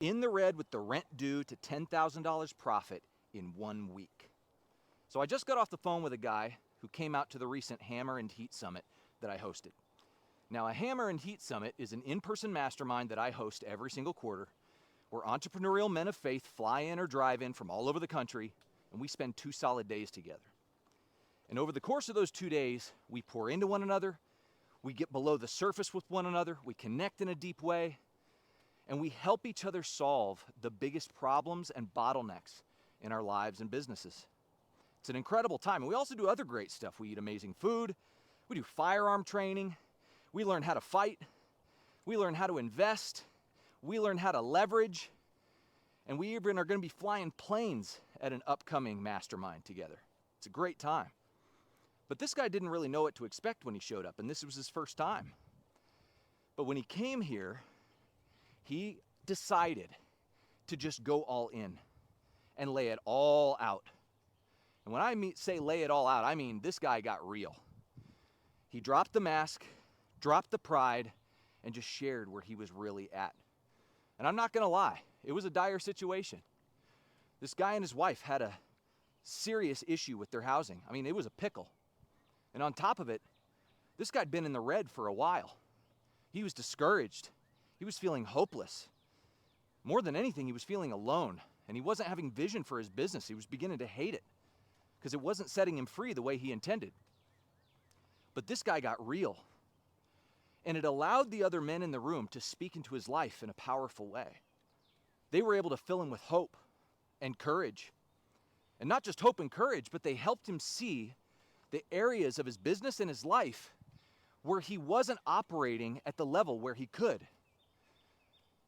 in the red with the rent due to $10,000 profit in 1 week. So I just got off the phone with a guy who came out to the recent Hammer and Heat Summit that I hosted. Now, a Hammer and Heat Summit is an in-person mastermind that I host every single quarter, where entrepreneurial men of faith fly in or drive in from all over the country, and we spend 2 solid days together. And over the course of those 2 days, we pour into one another, we get below the surface with one another, we connect in a deep way, and we help each other solve the biggest problems and bottlenecks in our lives and businesses. It's an incredible time. And we also do other great stuff. We eat amazing food, we do firearm training, we learn how to fight, we learn how to invest, we learn how to leverage, and we even are going to be flying planes at an upcoming mastermind together. It's a great time. But this guy didn't really know what to expect when he showed up, and this was his first time. But when he came here, he decided to just go all in and lay it all out. And when I say lay it all out, I mean this guy got real. He dropped the mask, dropped the pride, and just shared where he was really at. And I'm not gonna lie, it was a dire situation. This guy and his wife had a serious issue with their housing. I mean, it was a pickle. And on top of it, this guy'd been in the red for a while. He was discouraged. He was feeling hopeless. More than anything, he was feeling alone, and he wasn't having vision for his business. He was beginning to hate it because it wasn't setting him free the way he intended. But this guy got real, and it allowed the other men in the room to speak into his life in a powerful way. They were able to fill him with hope and courage. And not just hope and courage, but they helped him see the areas of his business and his life where he wasn't operating at the level where he could.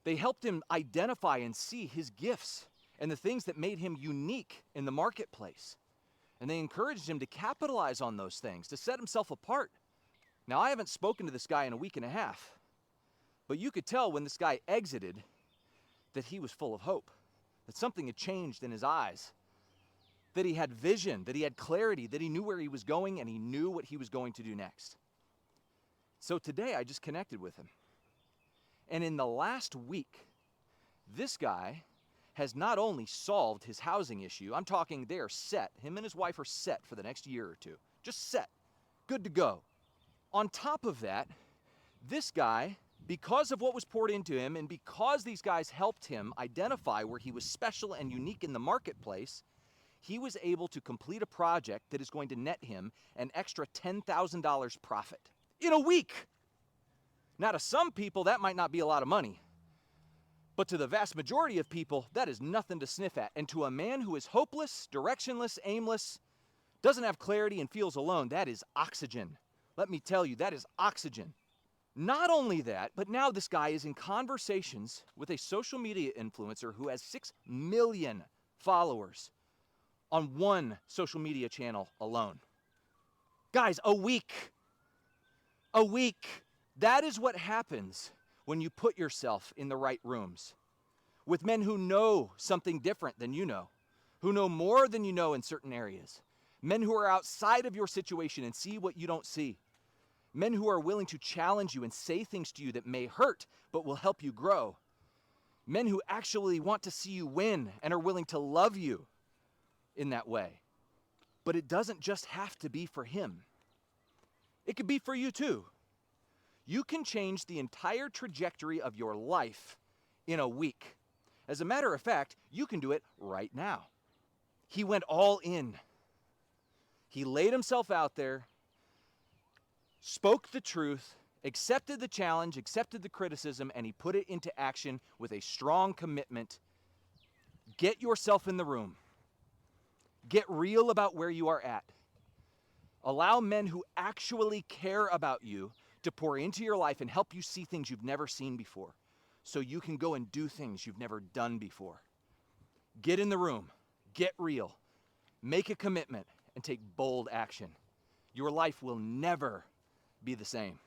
They helped him identify and see his gifts and the things that made him unique in the marketplace. And they encouraged him to capitalize on those things, to set himself apart. Now, I haven't spoken to this guy in a week and a half, but you could tell when this guy exited that he was full of hope, that something had changed in his eyes, that he had vision, that he had clarity, that he knew where he was going, and he knew what he was going to do next. So today I just connected with him. And in the last week, this guy has not only solved his housing issue, I'm talking they are set, him and his wife are set for the next year or two. Just set, good to go. On top of that, this guy, because of what was poured into him and because these guys helped him identify where he was special and unique in the marketplace, he was able to complete a project that is going to net him an extra $10,000 profit in a week. Now, to some people, that might not be a lot of money, but to the vast majority of people, that is nothing to sniff at. And to a man who is hopeless, directionless, aimless, doesn't have clarity, and feels alone, that is oxygen. Let me tell you, that is oxygen. Not only that, but now this guy is in conversations with a social media influencer who has 6 million followers on one social media channel alone. Guys, a week. A week. That is what happens when you put yourself in the right rooms with men who know something different than you know, who know more than you know in certain areas, men who are outside of your situation and see what you don't see, men who are willing to challenge you and say things to you that may hurt but will help you grow, men who actually want to see you win and are willing to love you in that way. But it doesn't just have to be for him. It could be for you too. You can change the entire trajectory of your life in a week. As a matter of fact, you can do it right now. He went all in. He laid himself out there, spoke the truth, accepted the challenge, accepted the criticism, and he put it into action with a strong commitment. Get yourself in the room. Get real about where you are at. Allow men who actually care about you to pour into your life and help you see things you've never seen before, so you can go and do things you've never done before. Get in the room, get real, make a commitment, and take bold action. Your life will never be the same.